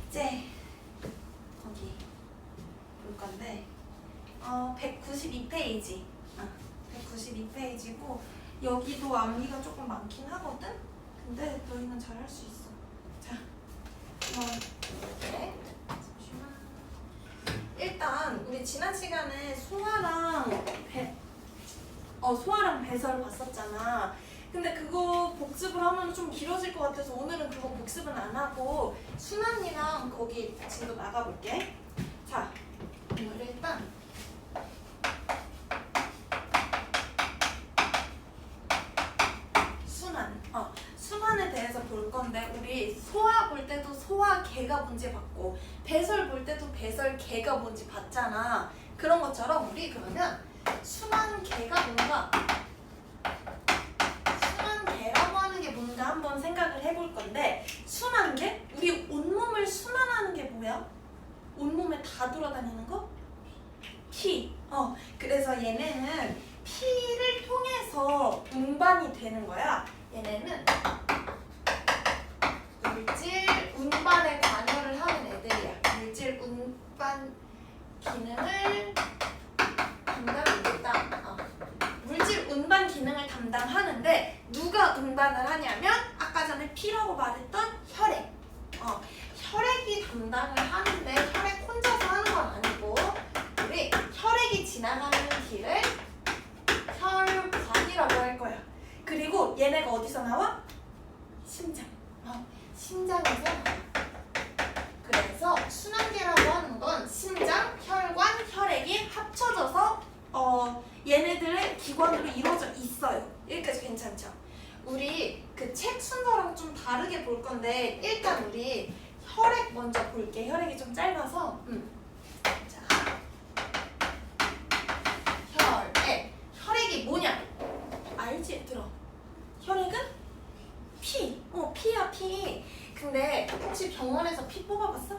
숙제 거기 볼 건데 192페이지 192페이지고 여기도 암기가 조금 많긴 하거든? 근데 너희는 잘 할 수 있어. 자, 이렇게 잠시만. 일단 우리 지난 시간에 소화랑 배설 봤었잖아. 근데 그거 복습을 하면 좀 길어질 것 같아서 오늘은 그거 복습은 안 하고 순환이랑 거기 진도 나가볼게. 자, 오늘 일단 순환에 대해서 볼 건데 우리 소화 볼 때도 소화계가 뭔지 봤고 배설 볼 때도 배설계가 뭔지 봤잖아. 그런 것처럼 우리 그러면 순환계가 뭔가 순환계라고 하는 게 뭔가 한번 생각을 해볼 건데 순환계? 우리 온몸을 순환하는 게 뭐야? 온몸에 다 돌아다니는 거? 피. 그래서 얘네는 피를 통해서 운반이 되는 거야. 얘네는 물질 운반에 관여를 하는 애들이야. 물질 운반 기능을 담당합니다. 물질 운반 기능을 담당하는데 누가 운반을 하냐면 아까 전에 피라고 말했던 혈액. 혈액이 담당을 하는데 혈액 혼자서 하는 건 아니고 우리 혈액이 지나가는 길을 혈관이라고 할 거야. 그리고 얘네가 어디서 나와? 심장. 심장에서 나와. 그래서 순환계라고 하는 건 심장, 혈관, 혈액이 합쳐져서 얘네들의 기관으로 이루어져 있어요. 여기까지 괜찮죠? 우리 그 책 순서랑 좀 다르게 볼 건데 일단 우리 혈액 먼저 볼게. 혈액이 좀 짧아서 자, 혈액이 뭐냐? 알지 얘들아? 혈액은 피. 피야 피. 근데 혹시 병원에서 피 뽑아봤어?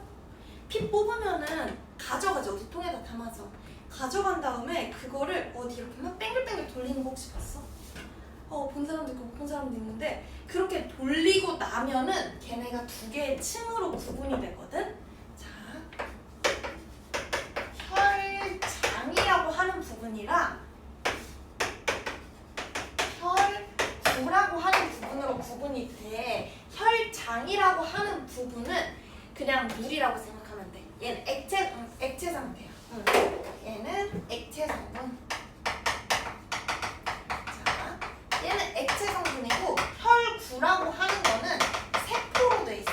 피 뽑으면은 가져가지. 어디 통에다 담아서 가져간 다음에 그거를 어디 이렇게 막 뱅글뱅글 돌리는 거 혹시 봤어? 본 사람도 있고 못 본 사람도 있는데 그렇게 돌리고 나면은 걔네가 두 개의 층으로 구분이 되거든? 자, 혈장이라고 하는 부분이랑 혈구라고 하는 부분으로 구분이 돼. 혈장이라고 하는 부분은 그냥 물이라고 생각하면 돼. 얘는 액체 상태야. 얘는 액체 성분. 자, 얘는 액체 성분이고 혈구라고 하는 거는 세포로 돼 있어.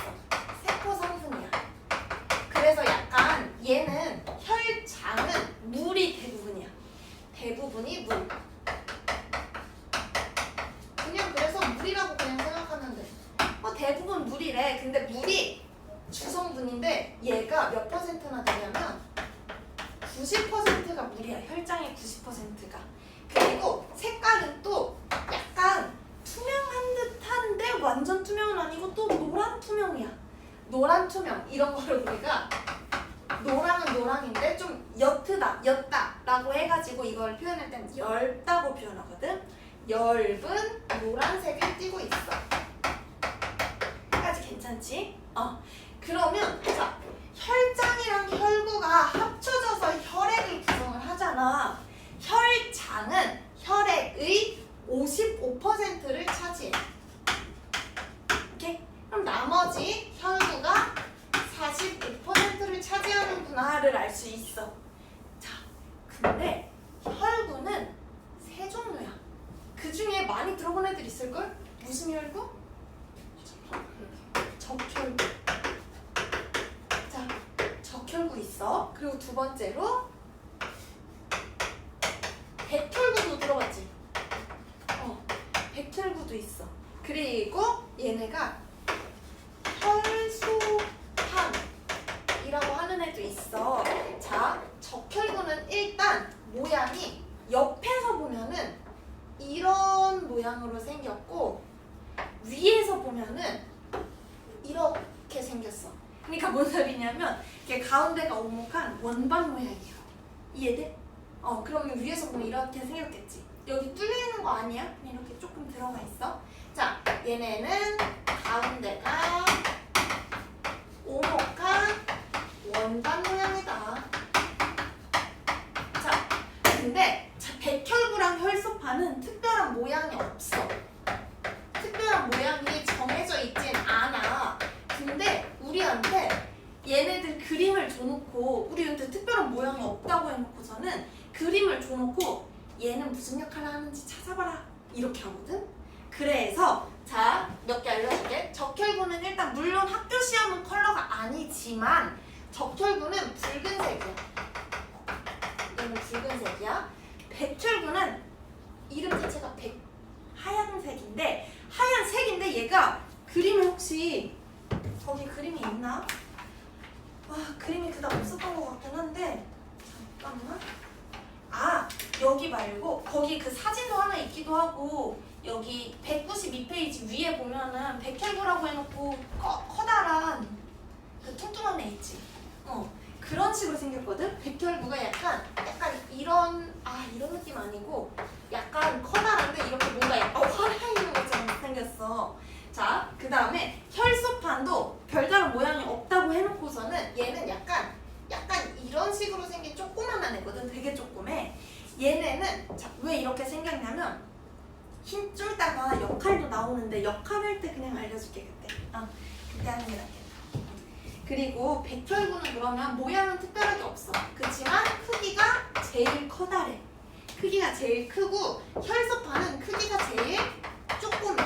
세포 성분이야. 그래서 약간 얘는 혈장은 물이 대부분이야. 대부분이 물. 그냥 그래서 물이라고 그냥 생각하면 돼. 대부분 물이래. 근데 물이 주성분인데 얘가 몇 퍼센트나 되냐면 90%가 물이야. 혈장의 90%가. 그리고 색깔은 또 약간 투명한 듯한데 완전 투명은 아니고 또 노란 투명이야. 노란 투명. 이런 거를 우리가 노랑은 노랑인데 좀 옅다 라고 해가지고 이걸 표현할 땐 옅다고 표현하거든. 옅은 노란색을 띠고 있어. 까지 괜찮지? 그러면 자, 혈장이랑 혈구가 합쳐져서 혈액을 구성을 하잖아. 혈장은 혈액의 55%를 차지해. 오케이? 그럼 나머지 혈구가 45%를 차지하는구나를 알 수 있어. 자, 근데 혈구는 세 종류야. 그 중에 많이 들어본 애들 있을걸? 무슨 혈구? 적혈구. 자, 적혈구 있어. 그리고 두 번째로 백혈구도 들어봤지? 백혈구도 있어. 그리고 얘네가 혈소판이라고 하는 애도 있어. 자, 적혈구는 일단 모양이 옆에서 보면은 이런 모양으로 생겼고 위에서 보면은 이렇게 생겼어. 그러니까 뭔 소리냐면 이게 가운데가 오목한 원반 모양이야. 이해돼? 그러면 위에서 보면 이렇게 생겼겠지. 여기 뚫려 있는 거 아니야? 그냥 이렇게 조금 들어가 있어. 자, 얘네는 가운데가 오목한 우리한테 얘네들 그림을 줘놓고 우리한테 특별한 모양이 없다고 해놓고서는 그림을 줘놓고 얘는 무슨 역할을 하는지 찾아봐라 이렇게 하거든. 그래서 자, 몇 개 알려줄게. 적혈구는 일단 물론 학교 시험은 컬러가 아니지만 적혈구는 붉은색이야. 얘는 붉은색이야. 백혈구는 이름 자체가 하얀색인데 얘가 그림이 혹시 저기 그림이 있나? 그림이 그다음 없었던 것 같긴 한데 잠깐만. 여기 말고 거기 그 사진도 하나 있기도 하고 여기 192페이지 위에 보면은 백혈구라고 해놓고 커다란 그 뚱뚱한 애 있지? 그런 식으로 생겼거든? 백혈구가 약간 이런 느낌 아니고 약간 커다란데 이렇게 뭔가 약간 화나 있는 것처럼 생겼어. 자, 그 다음에 혈소판도 별다른 모양이 없다고 해놓고서는 얘는 약간 이런 식으로 생긴 조그만한 애거든. 되게 조그매. 얘네는 자, 왜 이렇게 생겼냐면 좀 이따가 역할도 나오는데 역할할 때 그냥 알려줄게. 그때 하는 게 낫겠다. 그리고 백혈구는 그러면 모양은 특별하게 없어. 그렇지만 크기가 제일 커다래. 크기가 제일 크고 혈소판은 크기가 제일 조그매.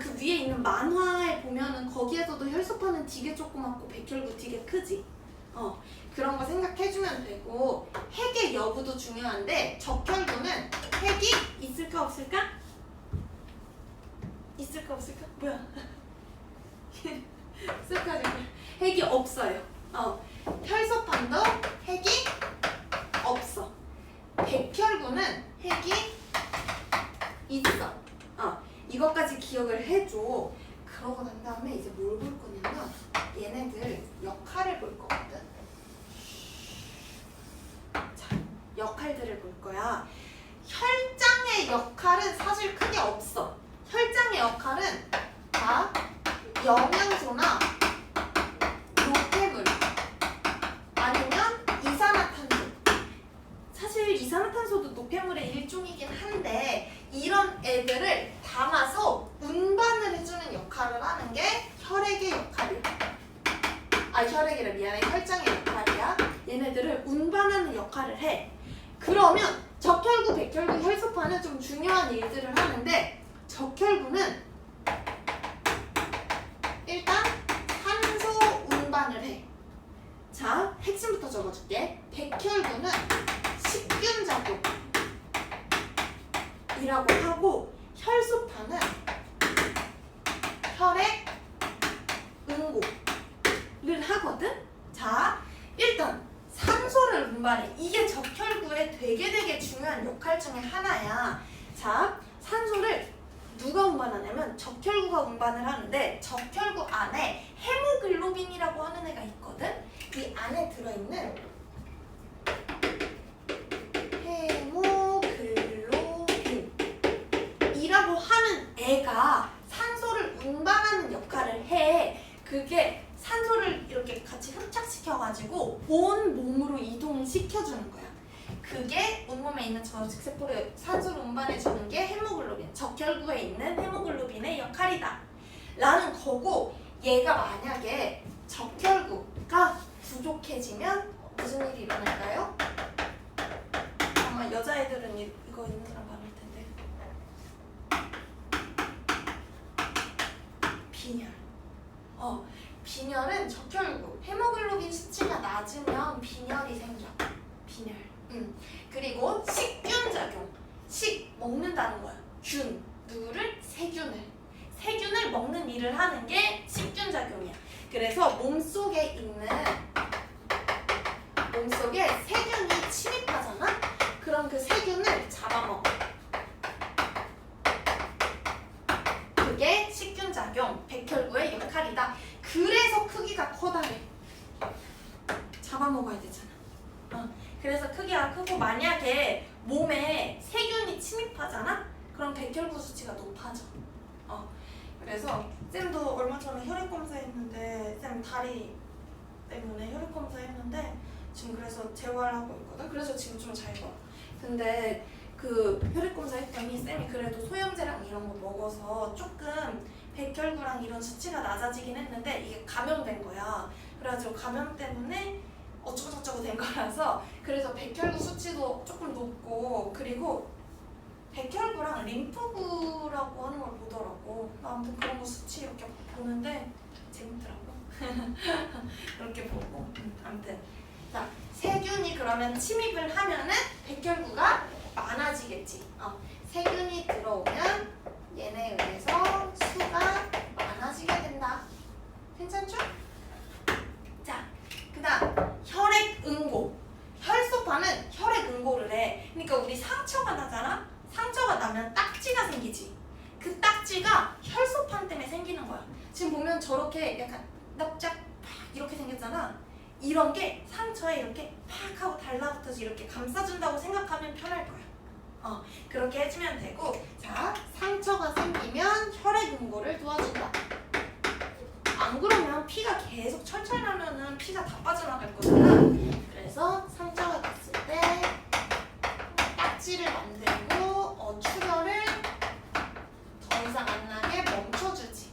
그 위에 있는 만화에 보면은 거기에서도 혈소판은 되게 조그맣고 백혈구 되게 크지. 그런 거 생각해주면 되고 핵의 여부도 중요한데 적혈구는 핵이 있을까 없을까? 있을까 없을까? 뭐야? 쓸까 핵이 없어요. 혈소판도 핵이 없어. 백혈구는 핵이 있어. 이것까지 기억을 해줘. 그러고 난 다음에 이제 뭘 볼 거냐면 얘네들 역할을 볼 거거든. 자, 역할들을 볼 거야. 혈장의 역할은 사실 크게 없어. 혈장의 역할은 다 영양소나 노폐물 아니면 이산화탄소. 사실 이산화탄소도 노폐물의 일종이긴 한데 이런 애들을 담아서 운반을 해주는 역할을 하는 게 혈액의 역할이야. 혈액이라 미안해. 혈장의 역할이야. 얘네들을 운반하는 역할을 해. 그러면 적혈구, 백혈구, 혈소판은 좀 중요한 일들을 하는데 적혈구는 일단 산소 운반을 해. 자, 핵심부터 적어줄게. 백혈구는 식균 작용이라고 하고 혈소판은 혈액 응고를 하거든. 자, 일단 산소를 운반해. 이게 적혈구의 되게 중요한 역할 중에 하나야. 자, 산소를 누가 운반하냐면 적혈구가 운반을 하는데 적혈구 안에 헤모글로빈이라고 하는 애가 있거든. 이 안에 들어있는 헤모글로빈이라고 하는 애가 산소를 운반하는 역할을 해. 그게 산소를 이렇게 같이 흡착시켜가지고 온 몸으로 이동을 시켜주는 거야. 그게 온몸에 있는 저직세포를 산소를 운반해주는 게 헤모글로빈, 적혈구에 있는 헤모글로빈의 역할이다 라는 거고, 얘가 만약에 적혈구가 부족해지면 무슨 일이 일어날까요? 아마 여자애들은 이거 있는 사람 많을 텐데. 빈혈. 빈혈은 적혈구, 헤모글로빈 수치가 낮으면 빈혈이 생겨. 빈혈. 그리고 식균작용. 먹는다는 거야. 누구를? 세균을 먹는 일을 하는 게 식균작용이야. 그래서 몸속에 세균이 침입하잖아? 그럼 그 세균을 잡아먹어. 그게 식균작용, 백혈구의 역할이다. 그래서 크기가 커다래. 잡아먹어야 되잖아. 그래서 크기가 크고, 만약에 몸에 세균이 침입하잖아? 그럼 백혈구 수치가 높아져. 그래서 쌤도 얼마 전에 혈액 검사했는데, 쌤 다리 때문에 혈액 검사했는데 지금 그래서 재활하고 있거든. 그래서 지금 좀 잘 봐. 근데 그 혈액 검사했더니 쌤이 그래도 소염제랑 이런 거 먹어서 조금 백혈구랑 이런 수치가 낮아지긴 했는데 이게 감염된 거야. 그래가지고 감염 때문에 어쩌고저쩌고 된 거라서 그래서 백혈구 수치도 조금 높고 그리고 백혈구랑 림프구라고 하는 걸 보더라고. 아무튼 그런 거 수치 이렇게 보는데 재밌더라고. 이렇게 보고 아무튼 자 세균이 그러면 침입을 하면은 백혈구가 많아지겠지. 세균이 들어오면 얘네에 의해서 수가 많아지게 된다. 괜찮죠? 자, 그 다음 혈액응고. 혈소판은 혈액응고를 해. 그러니까 우리 상처가 나잖아? 상처가 나면 딱지가 생기지. 그 딱지가 혈소판 때문에 생기는 거야. 지금 보면 저렇게 약간 납작 팍 이렇게 생겼잖아. 이런 게 상처에 이렇게 팍 하고 달라붙어서 이렇게 감싸준다고 생각하면 편할 거야. 그렇게 해주면 되고, 자 상처가 생기면 혈액응고를 도와준다. 안 그러면 피가 계속 철철 나면은 피가 다 빠져나갈 거잖아. 그래서 상처가 났을 때 딱지를 만들고 출혈을 더 이상 안 나게 멈춰주지.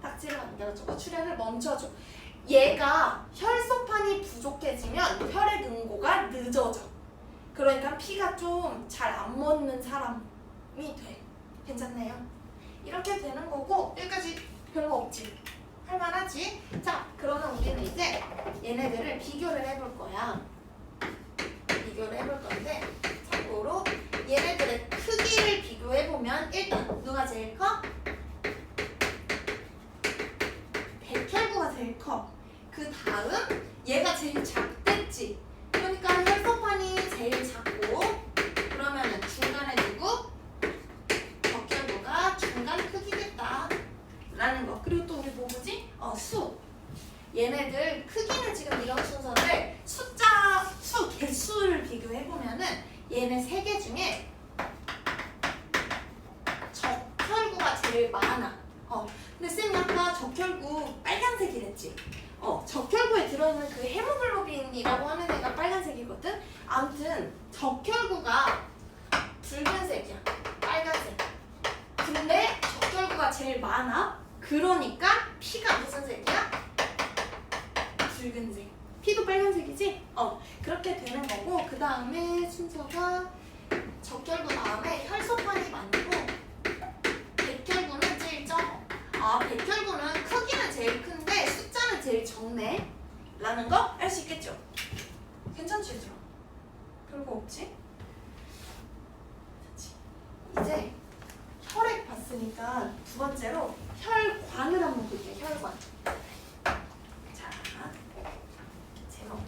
딱지를 만들어주고 출혈을 멈춰줘. 얘가 혈소판이 부족해지면 혈액응고가 늦어져. 그러니까 피가 좀 잘 안 멎는 사람이 돼. 괜찮나요? 이렇게 되는 거고 여기까지 별거 없지? 할만하지? 자 그러면 우리는 이제 얘네들을 비교를 해볼 거야. 비교를 해볼 건데 참고로 얘네들의 크기를 비교해보면 일단 누가 제일 커? 백혈구가 제일 커. 그 다음 얘가 제일 작댔지. 그러니까 혈소판이 제일 작고 그러면은 중간에 누구? 적혈구가 중간 크기겠다 라는 거. 그리고 또 우리 뭐 보지? 수. 얘네들 크기는 지금 이런 순서인데 숫자, 수, 개수를 비교해보면은 얘네 세 개 중에 적혈구가 제일 많아. 근데 쌤이 아까 적혈구 빨간색이랬지? 적혈구에 들어있는 그 헤모글로빈이라고 하는 애가 빨간색이거든? 아무튼 적혈구가 붉은색이야. 빨간색. 근데 적혈구가 제일 많아? 그러니까 피가 무슨 색이야? 붉은색. 피도 빨간색이지? 그렇게 되는 거고 그 다음에 순서가 적혈구 다음에 혈소판이 많고 백혈구는 제일 적어. 백혈구는 크기는 제일 큰데 숫자는 제일 적네 라는 거 알 수 있겠죠? 괜찮지 얘들아? 별거 없지? 이제 혈액 봤으니까 두 번째로 혈관을 한번 볼게요. 혈관. 자, 제목.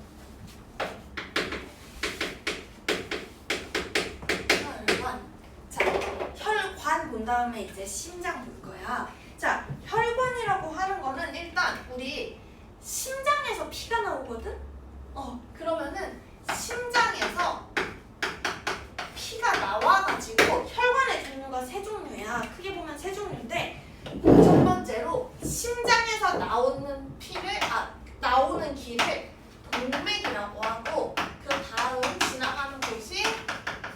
혈관. 자, 혈관 본 다음에 이제 심장 볼 거야. 자, 혈관이라고 하는 거는 일단 우리 심장에서 피가 나오거든? 그러면은 심장에서 피가 나와가지고 혈관의 종류가 세 종류야. 크게 보면 세 종류인데 첫 번째로 심장에서 나오는 나오는 길을 동맥이라고 하고 그 다음 지나가는 곳이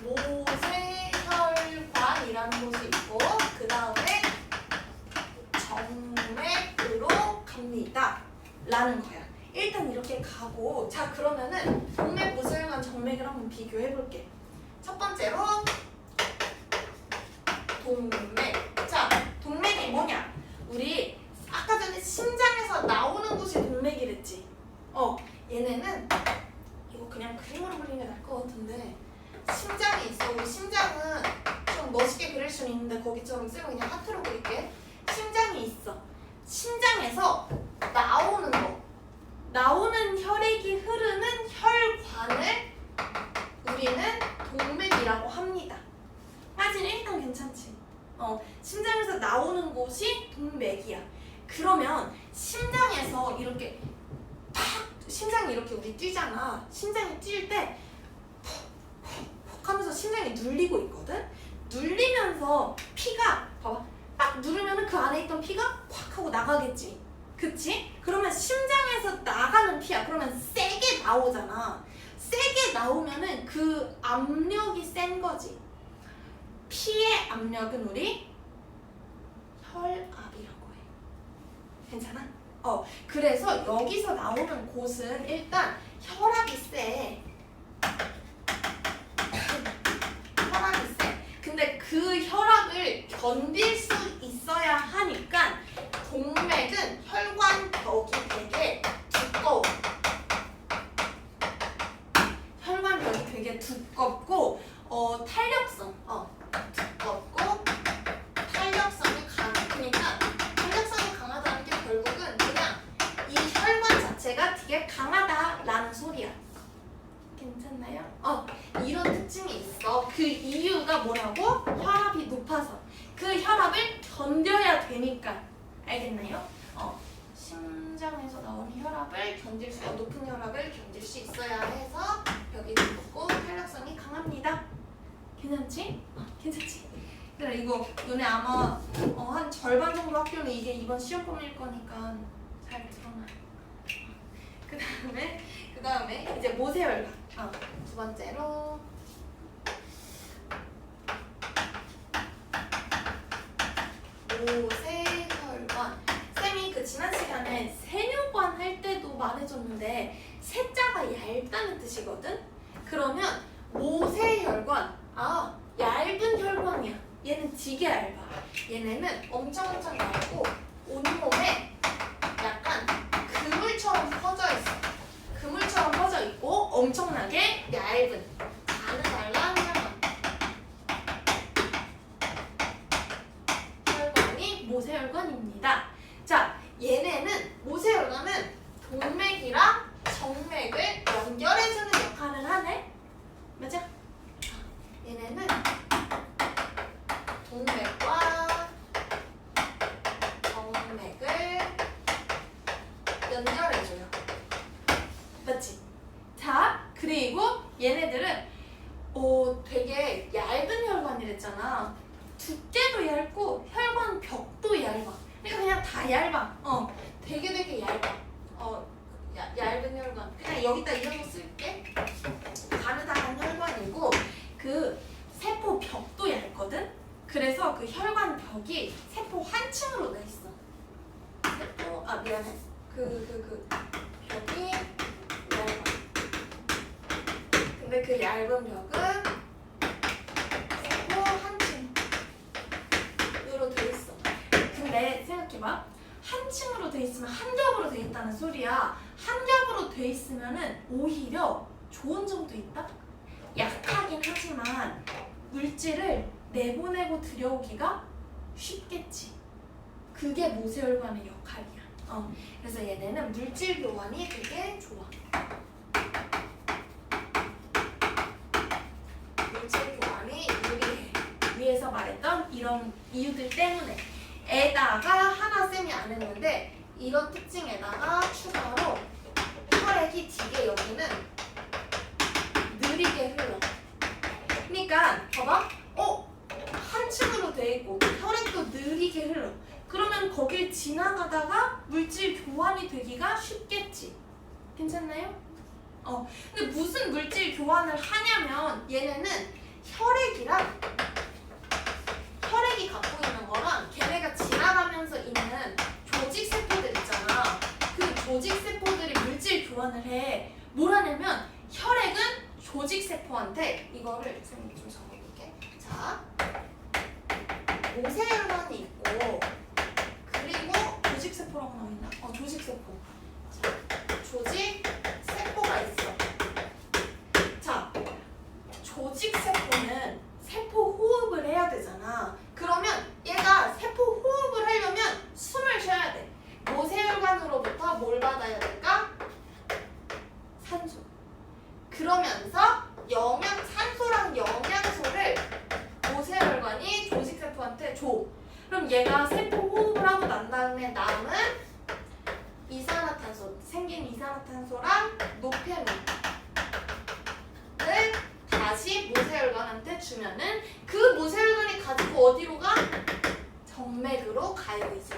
모세혈관이라는 곳이 있고 그 다음에 정맥으로 갑니다 라는 거야. 일단 이렇게 가고 자 그러면은 동맥, 모세혈관, 정맥을 한번 비교해 볼게. 첫 번째로 동맥. 자 동맥이 뭐냐? 우리 아까 전에 심장에서 나오는 곳이 동맥이랬지. 얘네는 이거 그냥 그림으로 그리는 게 나을 것 같은데 심장이 있어. 우리 심장은 좀 멋있게 그릴 수는 있는데 거기처럼 쌤은 그냥 하트로 그릴게. 심장이 있어. 심장에서 나오는 거, 나오는 혈액이 흐르는 혈관을 우리는 동맥이라고 합니다. 하진 일단 괜찮지? 심장에서 나오는 곳이 동맥이야. 그러면 심장에서 이렇게 팍 심장이 이렇게 우리 뛰잖아. 심장이 뛸 때 푹푹푹 하면서 심장이 눌리고 있거든? 눌리면서 피가 봐봐. 딱 누르면은 그 안에 있던 피가 팍 하고 나가겠지. 그치? 그러면 심장에서 나가는 피야. 그러면 세게 나오잖아. 세게 나오면은 그 압력이 센 거지. 피의 압력은 우리 혈압이라고 해. 괜찮아? 그래서 여기서 나오는 곳은 일단 혈압이 세. 혈압이 세. 근데 그 혈압을 견딜 수 있어야 하니까 동맥은 혈관벽이 되게 두꺼워. 혈관벽이 되게 두껍고 탄력성 두껍고 탄력성이 그러니까 탄력성이 강하다는 게 결국은 그냥 이 혈관 자체가 되게 강하다라는 소리야. 괜찮나요? 이런 특징이 있어. 그 이유가 뭐라고? 혈압이 높아서. 그 혈압을 견뎌야 되니까. 알겠나요? 심장에서 나오는 혈압을 높은 혈압을 견딜 수 있어야 해서 벽이 두껍고 탄력성이 강합니다. 괜찮지? 괜찮지? 그래, 이거 너네 아마 한 절반 정도 학교는 이게 이번 시험범위일 거니까 잘 들어놔. 그 다음에 이제 모세혈관. 두 번째로 모세혈관. 쌤이 그 지난 시간에 세뇨관 할 때도 말해줬는데 세자가 얇다는 뜻이거든? 그러면 모세혈관, 얇은 혈관이야. 얘는 되게 얇아. 얘네는 엄청 얇고 온몸에 약간 그물처럼 퍼져 있어. 그물처럼 퍼져 있고 엄청나게 얇은 가느달란 혈관이 모세혈관입니다. 자, 얘네는 모세혈관은 동맥이랑 정맥을 연결해주는 역할을 하네. 맞아? 얘네는 동맥과 정맥을 연결해줘요. 맞지? 자, 그리고 얘네들은 되게 얇은 혈관이랬잖아. 두께도 얇고 혈관 벽도 얇아. 그러니까 그냥 다 얇아. 되게 얇아. 얇은 혈관. 그냥 여기다 이런 거 쓸게. 가느다란 혈관이고 그 세포 벽도 얇거든. 그래서 그 혈관 벽이 세포 한 층으로 돼 있어. 미안해. 그 벽이 얇아. 근데 그 얇은 벽은 세포 한 층으로 돼 있어. 근데 생각해봐. 한 층으로 돼 있으면 한 겹으로 돼 있다는 소리야. 한 겹으로 돼 있으면은 오히려 좋은 점도 있다. 약하긴 하지만 물질을 내보내고 들여오기가 쉽겠지. 그게 모세혈관의 역할이야. 그래서 얘네는 물질 교환이 되게 좋아. 물질 교환이 유리해. 위에서 말했던 이런 이유들 때문에. 에다가 하나 쌤이 안 했는데 이런 특징에다가 추가로 혈액이 되게 여기는 느리게 흘러. 그러니까 봐봐. 한 층으로 돼 있고 혈액도 느리게 흘러. 그러면 거길 지나가다가 물질 교환이 되기가 쉽겠지. 괜찮나요? 근데 무슨 물질 교환을 하냐면 얘네는 혈액이 갖고 있는 거랑 걔네가 지나가면서 있는 조직세포들 있잖아. 그 조직세포들이 물질 교환을 해. 뭘 하냐면 혈액은 조직세포한테 이거를 선생님 좀 적어볼게. 자, 모세혈관이 있고 그리고 조직세포라고 나와있나? 조직세포. 자, 조직세포가 있어. 자, 조직세포는 세포 호흡을 해야 되잖아. 그러면 얘가 세포 호흡을 하려면 숨을 쉬어야 돼. 모세혈관으로부터 뭘 받아야 될까? 산소. 그러면서 산소랑 영양소를 모세혈관이 조직세포한테 줘. 그럼 얘가 세포 호흡을 하고 난 다음에 남은 생긴 이산화탄소랑 노폐물을 다시 모세혈관한테 주면은 그 모세혈관이 가지고 어디로 가? 정맥으로 가요 이제.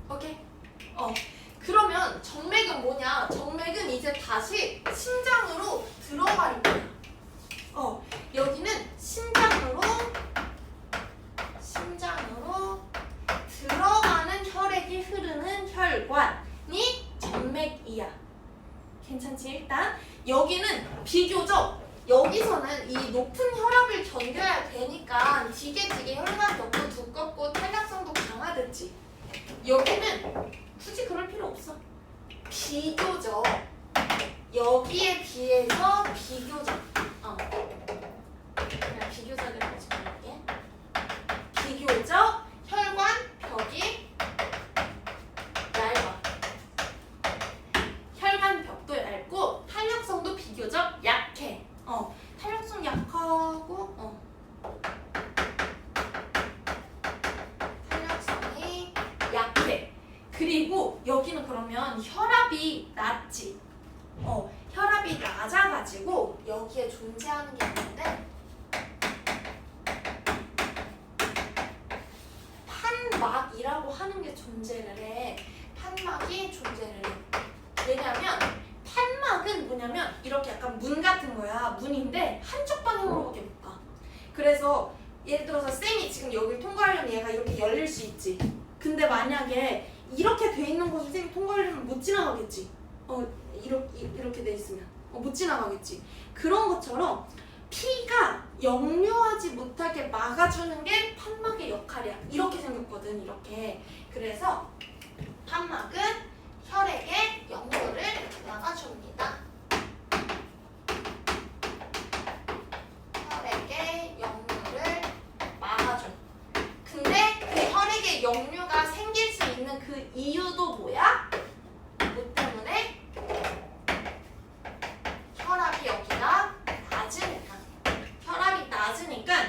오케이? 그러면 정맥은 뭐냐? 정맥은 이제 다시 심장으로 들어가는 거야. 여기는 심장으로 여기는 비교적 여기서는 이 높은 혈압을 견뎌야 되니까 되게 혈관벽도 두껍고 탄력성도 강하댔지. 여기는 굳이 그럴 필요 없어. 비교적 여기에 비해서 비교적 그냥 비교적이라고 적어볼게. 비교적 혈관벽이 얇아. 혈관벽도 얇고 탄력성도 비교적 약해. 탄력성 약하고 탄력성이 약해. 그리고 여기는 그러면 혈압이 낮지. 혈압이 낮아가지고 여기에 존재하는 게 있는데 판막이라고 하는 게 존재를 해. 판막이 존재를 해. 왜냐면 판막은 뭐냐면 이렇게 약간 문 같은 거야. 문인데 한쪽 방향으로밖에 못 가. 그래서 예를 들어서 쌤이 지금 여기를 통과하려면 얘가 이렇게 열릴 수 있지. 근데 만약에 이렇게 돼 있는 곳을 쌤이 통과하려면 못 지나가겠지. 이렇게 돼 있으면 못 지나가겠지. 그런 것처럼 피가 역류하지 못하게 막아주는 게 판막의 역할이야. 이렇게 생겼거든. 이렇게. 그래서 판막은 혈액에 역류를 막아줍니다. 혈액에 역류를 막아줘. 근데 그 혈액에 역류가 생길 수 있는 그 이유도 뭐야? 뭐 때문에? 혈압이 여기가 낮으니까. 혈압이 낮으니까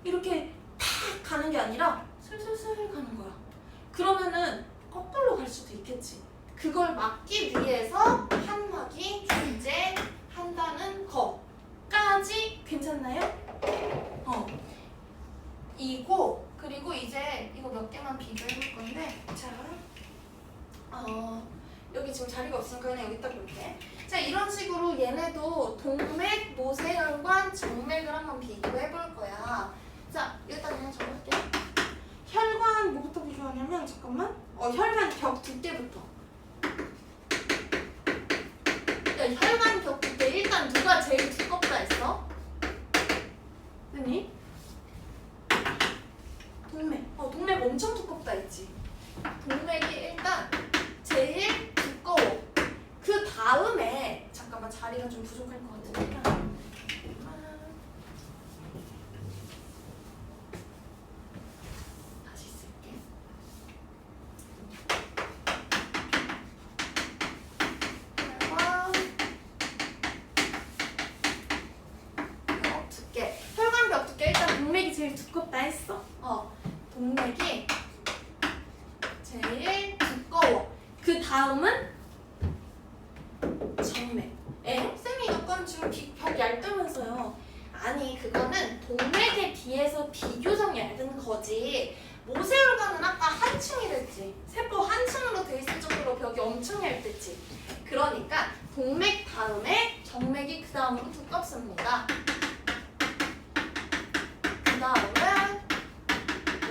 이렇게 탁 가는 게 아니라 슬슬슬 가는 거야. 그러면은 거꾸로 갈 수도 있겠지. 그걸 막기 위해서 판막이 존재한다는 거까지 괜찮나요? 그리고 이제 이거 몇 개만 비교해 볼 건데, 자, 여기 지금 자리가 없으니까 그냥 여기다 볼게. 자, 이런 식으로 얘네도 동맥, 모세혈관, 정맥을 한번 비교해 볼 거야. 자, 일단 그냥 적을게. 혈관 뭐부터 비교하냐면, 잠깐만. 혈관 벽 두께부터. 야, 혈관 벽 두께 일단 누가 제일 두껍다 했어? 아니? 동맥. 동맥 엄청 두껍다 했지. 동맥이 일단 제일 두꺼워. 그 다음에 잠깐만 자리가 좀 부족할 것 같으니까 다시 쓸게. 혈관 두께. 혈관벽 두께 일단 동맥이 제일 두껍다 했어. 동맥이 제일 두꺼워. 그 다음은 정맥. 쌤이 약간 지금 벽 얇다면서요. 아니, 그거는 동맥에 비해서 비교적 얇은 거지. 모세혈관은 아까 한 층이랬지. 세포 한 층으로 돼 있을 정도로 벽이 엄청 얇댔지. 그러니까 동맥 다음에 정맥이 그 다음으로 두껍습니다. 그 다음은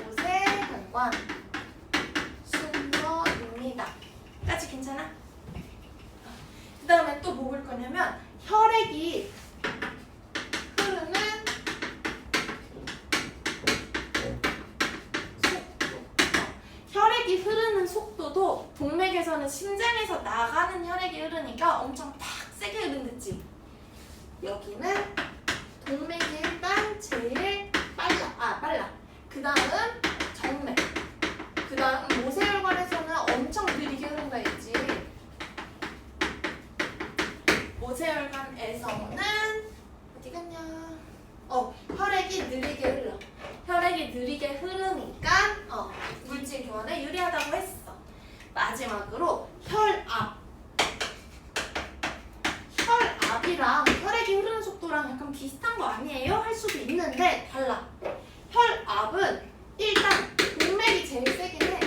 모세혈관 순서입니다. 까지 괜찮아? 그 다음에 또 뭐 볼 거냐면 혈액이 흐르는 속도. 혈액이 흐르는 속도도 동맥에서는 심장에서 나가는 혈액이 흐르니까 엄청 팍 세게 흐른댔지. 여기는 동맥이 일단 제일 빨라. 그 다음 정맥. 그 다음 모세혈관에서는 엄청 느리게 흐른다 했지. 모세혈관에서는 어디 갔냐? 혈액이 느리게 흘러. 혈액이 느리게 흐르니까 물질 교환에 유리하다고 했어. 마지막으로 혈압. 혈압이랑 혈액이 흐르는 속도랑 약간 비슷한 거 아니에요? 할 수도 있는데 달라. 혈압은 일단 동맥이 제일 세긴 해.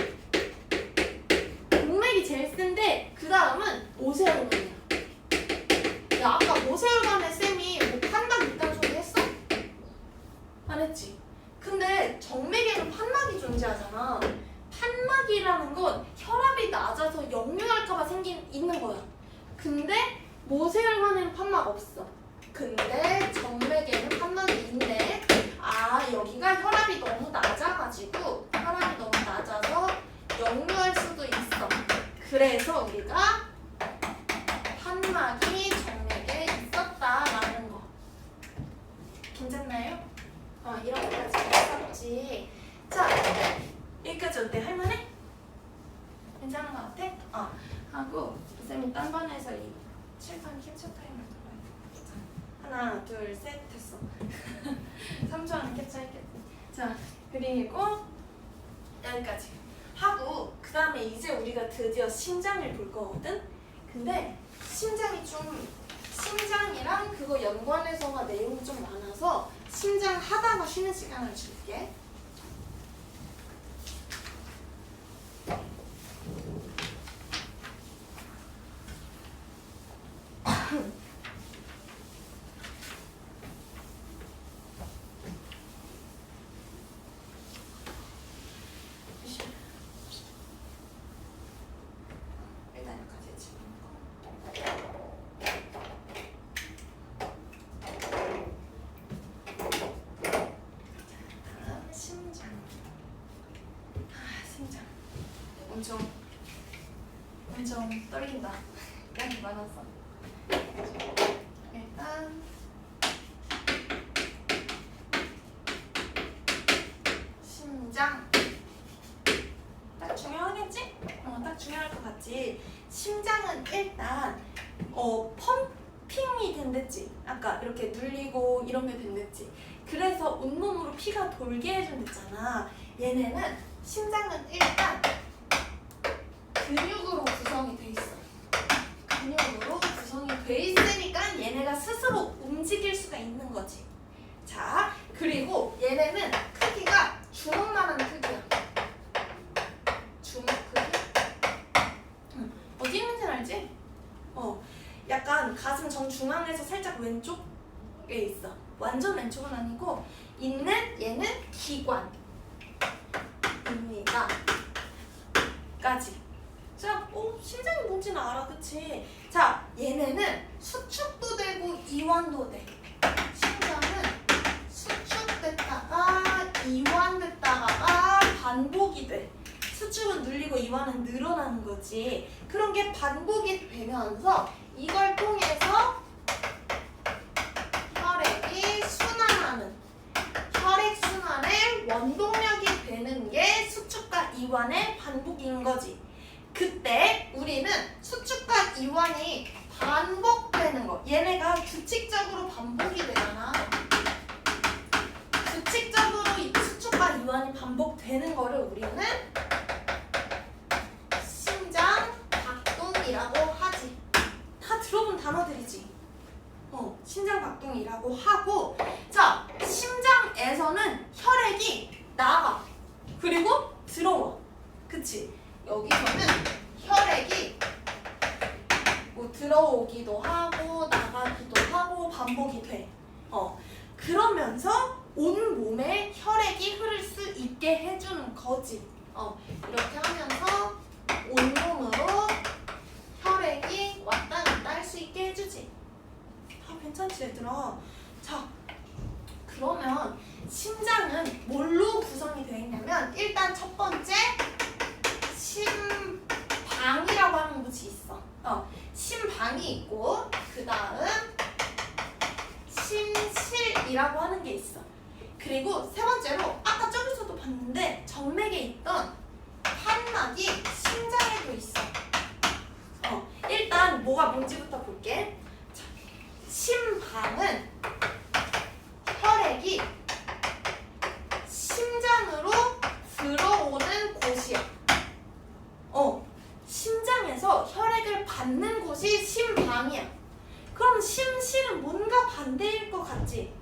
동맥이 제일 센데 그 다음은 모세혈관이야. 야, 아까 모세혈관에 쌤이 뭐 판막 있다는 소리 했어? 안 했지? 근데 정맥에는 판막이 존재하잖아. 판막이라는 건 혈압이 낮아서 역류할까봐 있는 거야. 근데 모세혈관에는 판막 없어. 근데 정맥에는 판막이 있네. 아, 여기가 혈압이 너무 낮아가지고 혈압이 너무 낮아서 역류할 수도 있어. 그래서 우리가 판막이 정맥에 있었다라는 거. 괜찮나요? 이렇게까지 했었지. 자, 여기까지 어때? 할만해? 괜찮은 것 같아? 하고 쌤이 딴 반에서 이 칠판 캡처 타임을 돌아요. 하나, 둘, 셋 됐어. 3초 안에 캡처했겠지. 자, 그리고 여기까지 하고 그 다음에 이제 우리가 드디어 심장을 볼 거거든? 근데 심장이 좀 심장이랑 그거 연관해서가 내용이 좀 많아서 심장 하다가 쉬는 시간을 줄게. 일단 여기까지 집어넣고. 다음 심장. 심장. 엄청 떨린다. 양이 많았어. 일단 심장. 딱 중요하겠지? 딱 중요할 것 같지? 심장은 일단 펌핑이 된댔지. 아까 이렇게 눌리고 이런 게 된댔지. 그래서 온몸으로 피가 돌게 해준댔잖아. 얘네는 심장은 일단 근육으로 구성이 돼 있어. 근육으로 구성이 돼 있으니까 얘네가 스스로 움직일 수가 있는 거지. 자, 그리고 얘네는 크기가 주먹만한 크기야. 주먹 크기? 어디 있는지 알지? 약간 가슴 정중앙에서 살짝 왼쪽에 있어. 완전 왼쪽은 아니고 있는 얘는 기관입니다. 까지. 자, 심장이 뭔지는 알아, 그치? 자, 얘네는 수축도 되고 이완도 돼. 심장은 수축됐다가 이완됐다가 반복이 돼. 수축은 눌리고 이완은 늘어나는 거지. 그런 게 반복이 되면서 이걸 통해서 혈액이 순환하는 혈액순환의 원동력이 되는 게 수축과 이완의 반복인 거지. 그때 우리는 수축과 이완이 반복되는 거. 얘네가 규칙적으로 반복이 되잖아. 규칙적으로 이 수축과 이완이 반복되는 거를 우리는 심장 박동이라고 하지. 다 들어본 단어들이지. 심장 박동이라고 하고, 자, 심장에서는 혈액이 나가. 그리고 들어와. 그치? 여기서는 혈액이 뭐 들어오기도 하고 나가기도 하고 반복이 돼. 그러면서 온 몸에 혈액이 흐를 수 있게 해주는 거지. 이렇게 하면서 온몸으로 혈액이 왔다 갔다 할 수 있게 해주지. 괜찮지 얘들아? 자, 그러면 심장은 뭘로 구성이 되어 있냐면 일단 첫 번째 심방이라고 하는 곳이 있어. 심방이 있고 그 다음 심실이라고 하는 게 있어. 그리고 세 번째로 아까 저기서도 봤는데 정맥에 있던 판막이 심장에도 있어. 일단 뭐가 뭔지부터 볼게. 자, 심방은 혈액이 심장으로 들어오는 곳이야. 심장에서 혈액을 받는 곳이 심방이야. 그럼 심실은 뭔가 반대일 것 같지?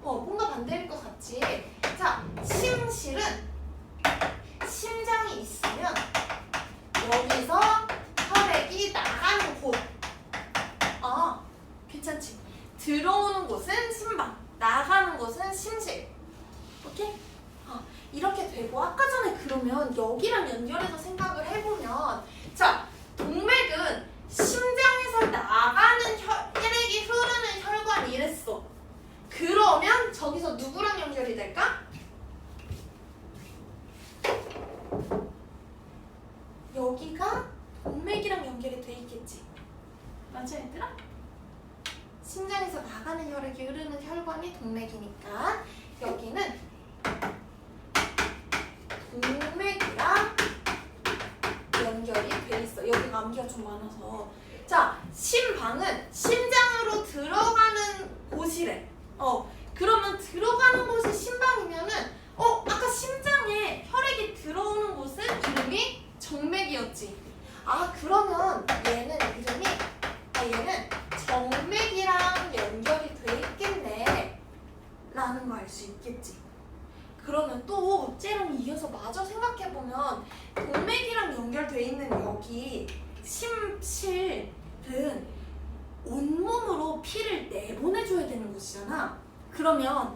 뭔가 반대일 것 같지? 자, 심실은 심장이 있으면 여기서 혈액이 나가는 곳. 괜찮지? 들어오는 곳은 심방, 나가는 곳은 심실. 오케이? 이렇게 되고 아까 전에 그러면 여기랑 연결해서 생각을 해보면 자, 동맥은 심장에서 나가는 여기가 동맥이랑 연결이 돼 있겠지. 맞아 얘들아? 심장에서 나가는 혈액이 흐르는 혈관이 동맥이니까 여기는 동맥이랑 연결이 돼 있어. 여기가 암기가 좀 많아서. 자, 심방은 심장으로 들어가는 곳이래. 그러면 들어가는 곳이 심방이면은 아까 심장에 혈액이 들어오는 곳은 이름이 정맥이었지. 아, 그러면 얘는 이름이 얘는 정맥이랑 연결이 돼 있겠네 라는 거 알 수 있겠지. 그러면 또 쟤랑 이어서 마저 생각해보면 동맥이랑 연결돼 있는 여기 심실은 온몸으로 피를 내보내줘야 되는 곳이잖아. 그러면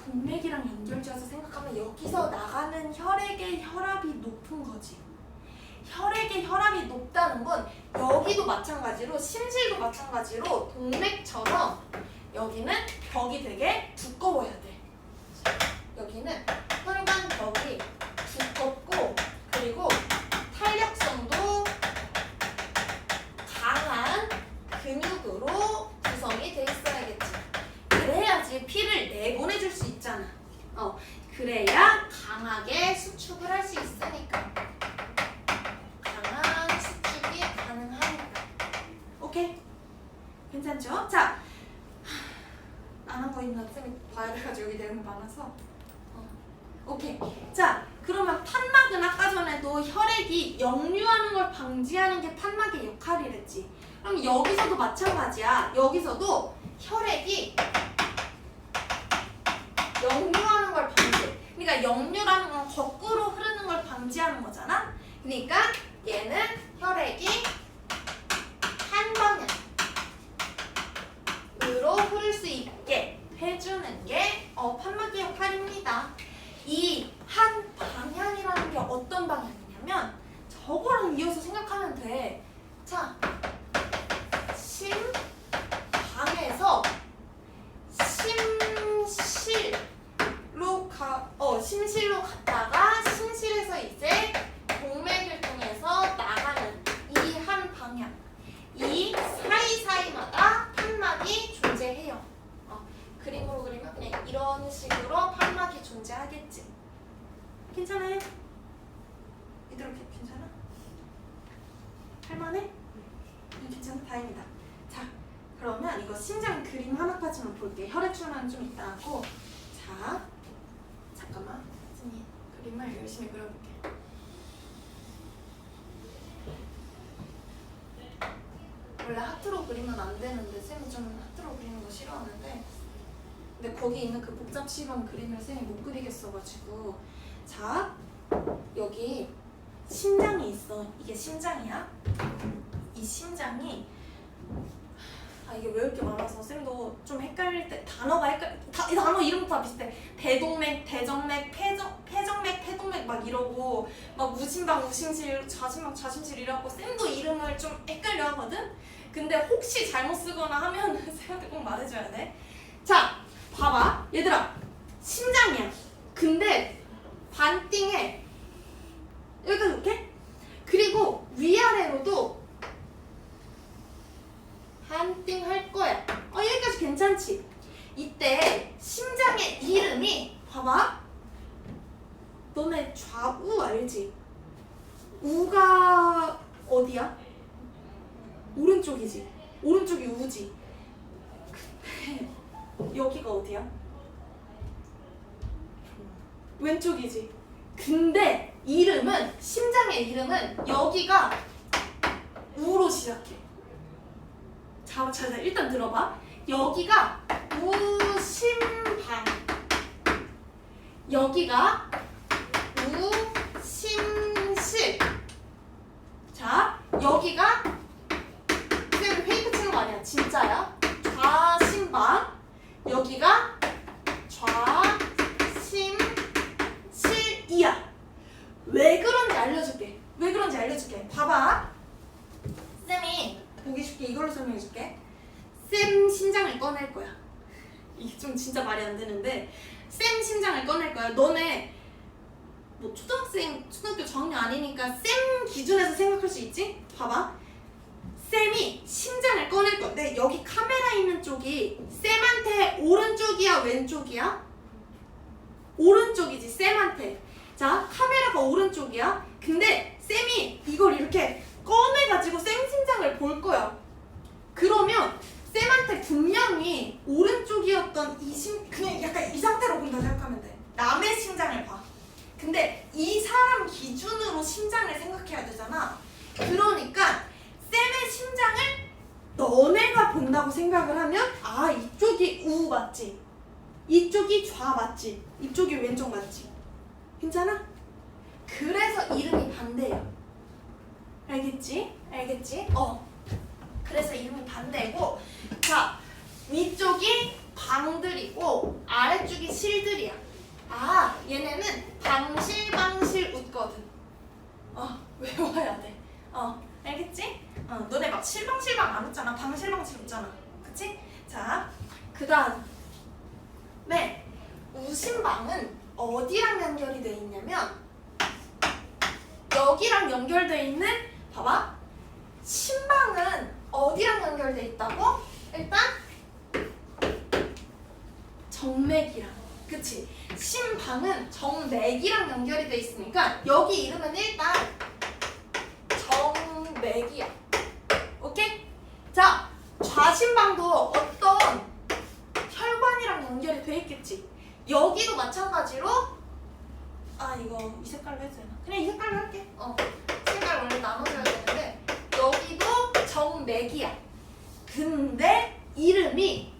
동맥이랑 연결지어서 생각하면 여기서 나가는 혈액의 혈압이 높은 거지. 혈액의 혈압이 높다는 건 여기도 마찬가지로 심실도 마찬가지로 동맥처럼 여기는 벽이 되게 두꺼워야 돼. 여기는 혈관 벽이 두껍고 그리고 탄력성도 강한 근육으로 구성이 돼 있어야겠지. 그래야지 피를 내보내줄 수 있잖아. 그래야 강하게 수축을 할 수 있으니까. 강한 수축이 가능하니까. 오케이? 괜찮죠? 자, 안 한 거 있나? 쌤이 봐야 돼가지고 여기 내용 많아서. 오케이. 자, 그러면 판막은 아까 전에도 혈액이 역류하는 걸 방지하는 게 판막의 역할이랬지. 그럼 여기서도 마찬가지야. 여기서도 혈액이 역류하는 걸 방지. 그러니까 역류라는 건 거꾸로 흐르는 걸 방지하는 거잖아. 그러니까 얘는 혈액이 한 방향으로 흐를 수 있게 해주는 게 판막의 역할입니다. 이 한 방향이라는 게 어떤 방향이냐면 저거랑 이어서 생각하면 돼. 자, 심방에서 심실로 갔다가 심실에서 이제 동맥을 통해서 나가는 이 한 방향, 이 사이사이마다 판막이 존재해요. 그림으로 그리면 그냥 이런 식으로 판막이 존재하겠지. 괜찮아요? 이렇게 괜찮아? 할만해? 괜찮아? 다행이다. 자, 그러면 이거 심장 그림 하나까지만 볼게. 혈액순환 좀 이따 하고. 자, 잠깐만. 선생님 그림을 열심히 그려볼게. 원래 하트로 그리면 안 되는데 쌤이 좀 하트로 그리는 거 싫어하는데 근데 거기 있는 그 복잡 실험 그림을 쌤이 못 그리겠어가지고. 자, 여기 심장이 있어. 이게 심장이야. 이 심장이 이게 왜 이렇게 많아서 쌤도 좀 헷갈릴 때 단어가 이 단어 이름부터 다 비슷해. 대동맥, 대정맥, 폐정맥, 태동맥 막 이러고 막 무심방, 무심실, 자심방, 자심실 이라고 쌤도 이름을 좀 헷갈려 하거든? 근데 혹시 잘못 쓰거나 하면 쌤한테 꼭 말해줘야 돼. 자, 봐봐. 얘들아, 심장이야. 근데 반띵해. 여기까지 이렇게? 그리고 위아래로도 반띵 할 거야. 여기까지 괜찮지? 이때 심장의 이름이 봐봐. 너네 좌우 알지? 우가 어디야? 오른쪽이지. 오른쪽이 우지. 근데 여기가 어디야? 왼쪽이지. 근데 이름은 심장의 이름은 여기가 우로 시작해. 자, 일단 들어봐. 여기가 우심방, 여기가 우심실. 자, 여기가 쌤 페이크 치는 거 아니야. 진짜야. 좌심방, 여기가 좌심실이야. 왜 그런지 알려줄게. 왜 그런지 알려줄게. 봐봐. 쌤이 보기 쉽게 이걸로 설명해줄게. 쌤 심장을 꺼낼 거야. 이게 좀 진짜 말이 안 되는데 쌤 심장을 꺼낼 거야. 너네 뭐 초등학교 저학년 아니니까 쌤 기준에서 생각할 수 있지? 봐봐. 쌤이 심장을 꺼낼 건데 여기 카메라 있는 쪽이 쌤한테 오른쪽이야 왼쪽이야? 오른쪽이지 쌤한테. 자, 카메라가 오른쪽이야. 근데 쌤이 이걸 이렇게 꺼내가지고 쌤 심장을 볼 거야. 그러면 쌤한테 분명히 오른쪽이었던 그냥 약간 이 상태로 본다 생각하면 돼. 남의 심장을 봐. 근데 이 사람 기준으로 심장을 생각해야 되잖아. 그러니까 쌤의 심장을 너네가 본다고 생각을 하면 아, 이쪽이 우 맞지? 이쪽이 좌 맞지? 이쪽이 왼쪽 맞지? 괜찮아? 그래서 이름이 반대야. 알겠지? 알겠지? 그래서 이름이 반대고, 자, 위쪽이 방들이고 아래쪽이 실들이야. 아, 얘네는 방실방실 웃거든. 외워야 돼. 알겠지? 너네 막 실방실방 안 웃잖아. 방실방실 웃잖아. 그치? 자, 그 다음 네, 우심방은 어디랑 연결이 돼 있냐면 여기랑 연결돼 있는, 봐봐, 심방은 어디랑 연결돼 있다고? 일단 정맥이랑, 그치? 심방은 정맥이랑 연결이 돼 있으니까 여기 이름은 일단 정맥이야. 오케이? 자, 좌심방도 어떤 혈관이랑 연결이 돼 있겠지. 여기도 마찬가지로, 이거 이 색깔로 해도 되나? 그냥 이 색깔로 할게. 색깔 원래 나눠줘야 되는데 여기도 정맥이야. 근데 이름이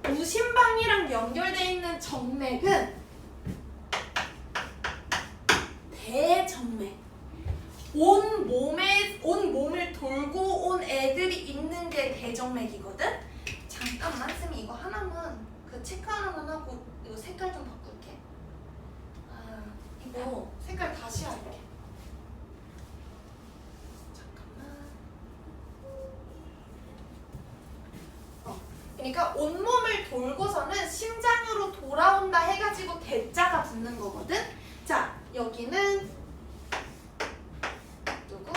우심방이랑 연결돼 있는 정맥은 대정맥. 온 몸을 돌고 온 애들이 있는 게 대정맥이거든. 잠깐만, 쌤이 이거 하나만 체크 하나만 하고 이거 색깔 좀 바꿀게. 이거 색깔 다시 할게. 잠깐만. 그러니까 온몸을 돌고서는 심장으로 돌아온다 해가지고 대자가 붙는 거거든. 자, 여기는 누구?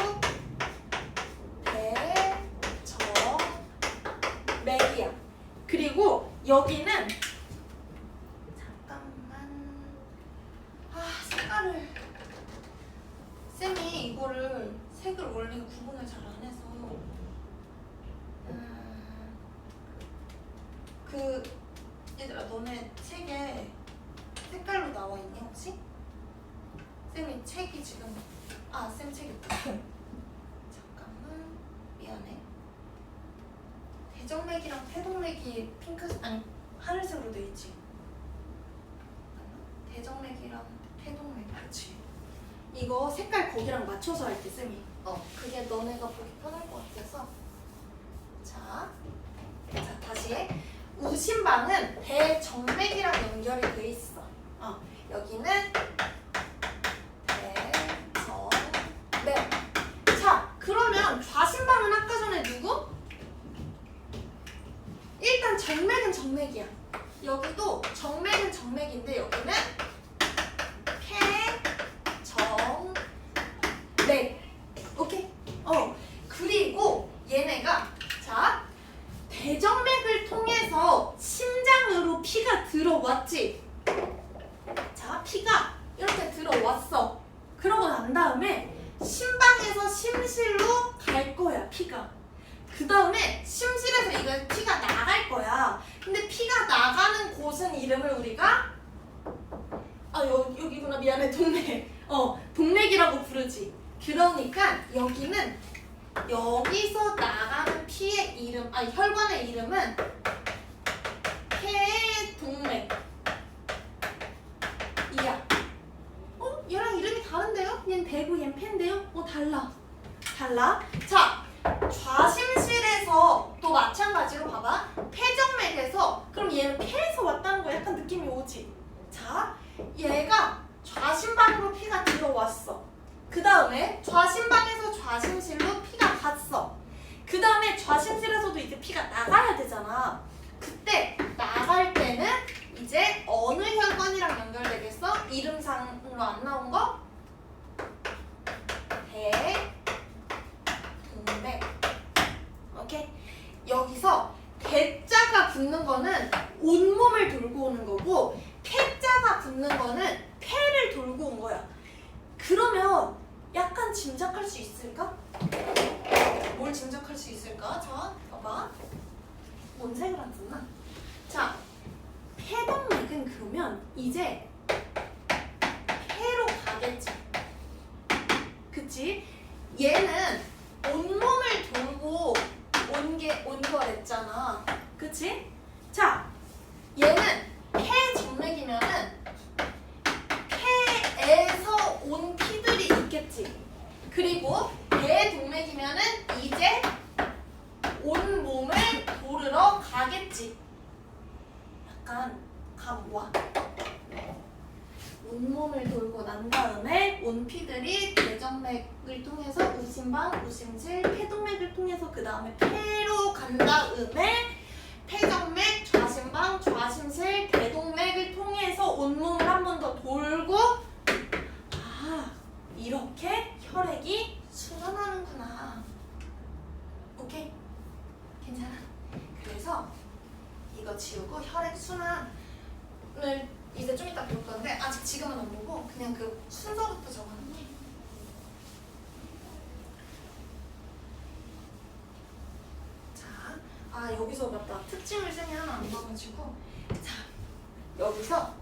대정맥이야. 그리고 여기는, 잠깐만, 색깔을, 쌤이 이거를 색을 원래 구분을 잘 안 해서, 얘들아, 너네 책에 색깔로 나와 있니 혹시? 쌤이 책이 지금, 쌤 책 있다. 잠깐만, 미안해. 대정맥이랑 태동맥이 하늘색으로 돼 있지. 대정맥이랑 태동맥, 그렇지. 이거 색깔 거기랑 맞춰서 할게, 쌤이. 그게 너네가 보기 편할 것 같아서. 자, 다시 해. 우심방은 대정맥이랑 연결이 돼 있어. 여기는 대정맥. 자, 그러면 좌심방은 아까 전에 누구? 일단 정맥은 정맥이야. 여기도 정맥은 정맥인데 여기는 폐정맥. 오케이? 그리고 얘네가, 자, 대정맥을 통해서 심장으로 피가 들어왔지. 자, 피가 이렇게 들어왔어. 그러고 난 다음에 심방에서 심실로 갈 거야, 피가. 그 다음에 심실에서 이거 피가 나갈 거야. 근데 피가 나가는 곳은 이름을 우리가 여기구나, 미안해, 동맥. 동맥이라고 부르지. 그러니까 여기는, 여기서 나가는 피의 이름, 혈관의 이름은 폐동맥 이야. 얘랑 이름이 다른데요? 얘는 대고 얘는 폐인데요? 달라. 자, 좌심실에서 또 마찬가지로 봐봐. 폐정맥에서, 그럼 얘는 폐에서 왔다는 거 약간 느낌이 오지. 자, 얘가 좌심방으로 피가 들어왔어. 그 다음에 좌심방에서 좌심실로 피가 갔어. 그 다음에 좌심실에서도 이제 피가 나가야 되잖아. 그때 나갈 때는 이제 어느 혈관이랑 연결되겠어? 이름상으로 안 나온 거? 온색을 안 썼나? 자, 폐동맥은 그러면 이제 폐로 가겠지. 그치? 얘는 온몸을 돌고 온 거랬잖아. 그치? 자, 얘는 폐 정맥이면은 폐에서 온 피들이 있겠지. 그리고 대동맥이면은 이제 온 몸을 돌으러 가겠지. 약간 감 와. 온몸을 돌고 난 다음에 온 피들이 대정맥을 통해서 우심방, 우심실, 폐동맥을 통해서 그 다음에 폐로 간 다음에 폐정맥, 좌심방, 좌심실, 대동맥을 통해서 온몸을 한 번 더 돌고 아, 이렇게 혈액이 순환하는구나. 오케이? 괜찮아? 그래서 이거 지우고 혈액 순환을 이제 좀 이따 볼 건데 아직 지금은 안 보고 그냥 그 순서부터 적어놓니? 자, 여기서 맞다. 특징을 쌤이 하나 안 봐가지고 자, 여기서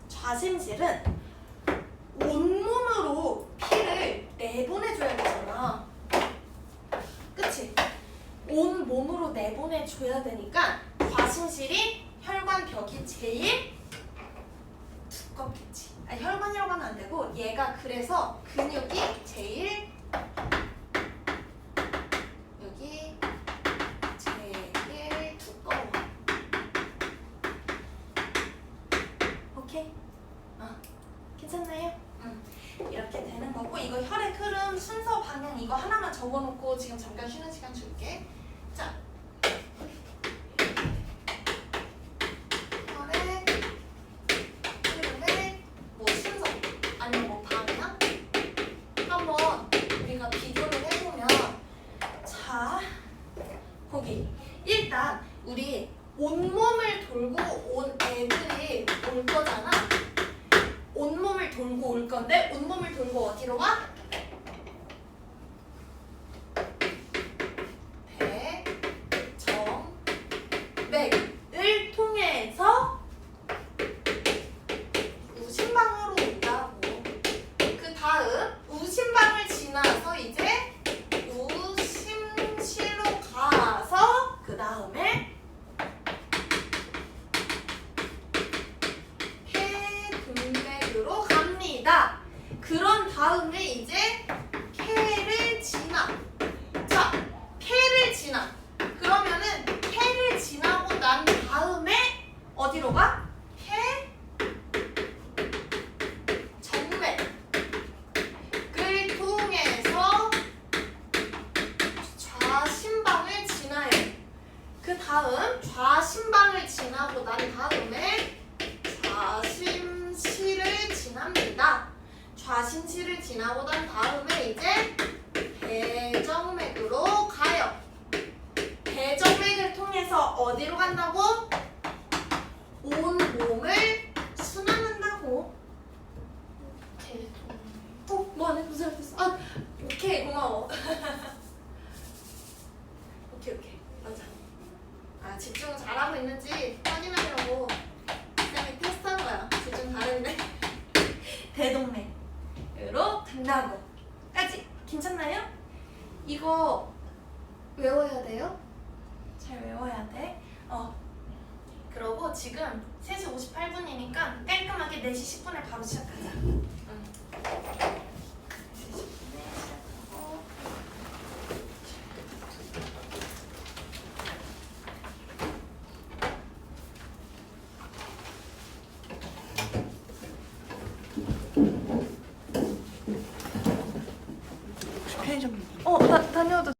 좌심실은 온몸으로 피를 내보내줘야 되잖아. 그치? 온 몸으로 내보내줘야 되니까 좌심실이 혈관벽이 제일 두껍겠지. 혈관이라고 하면 안 되고 얘가 그래서 근육이 제일 여기 제일 두꺼워. 오케이? 괜찮나요? 이렇게 되는 거고 이거 혈액 흐름 순서 방향 이거 하나만 적어놓고 지금 잠깐 쉬는 시간 줄게. 자, 혈액 흐름의 뭐 순서 아니면 뭐 방향 한번 우리가 비교를 해보면 자, 거기 일단 우리 온몸을 돌고 온 애들이 올 거잖아. 온몸을 돌고 올 건데 온몸을 돌고 어디로 와? 대정맥을 통해서 우심방으로 온다고. 그 다음 우심방을 지나서 이제 우심실로 가서 그 다음에 폐동맥으로 갑니다. 그런 다음에 이제 폐를 지나. 자, 폐를 지나. 그러면은 폐를 지나고 난 다음에 어디로 가? 폐정맥을 통해서 좌심방을 지나요. 그 다음 좌심방을 지나고 난 다음에 좌심실을 지납니다. 좌심실을 지나고 난 다음에 이제 대정맥으로 가요. 대정맥을 통해서 어디로 간다고? 온 몸을 순환한다고. 뭐하네? 무슨 말 했어? 오케이, 고마워. 오케이, 맞아. 집중 잘하고 있는지 확인하려고 쌤이 테스트한 거야. 집중 잘했네. 대동맥으로 간다고. 까지 괜찮나요? 이거 외워야 돼요? 잘 외워야 돼. 그러고 지금 3시 58분이니까 깔끔하게 4시 10분에 바로 시작하자. 4시 10분에 시작하고. 혹시 편의점 다녀와도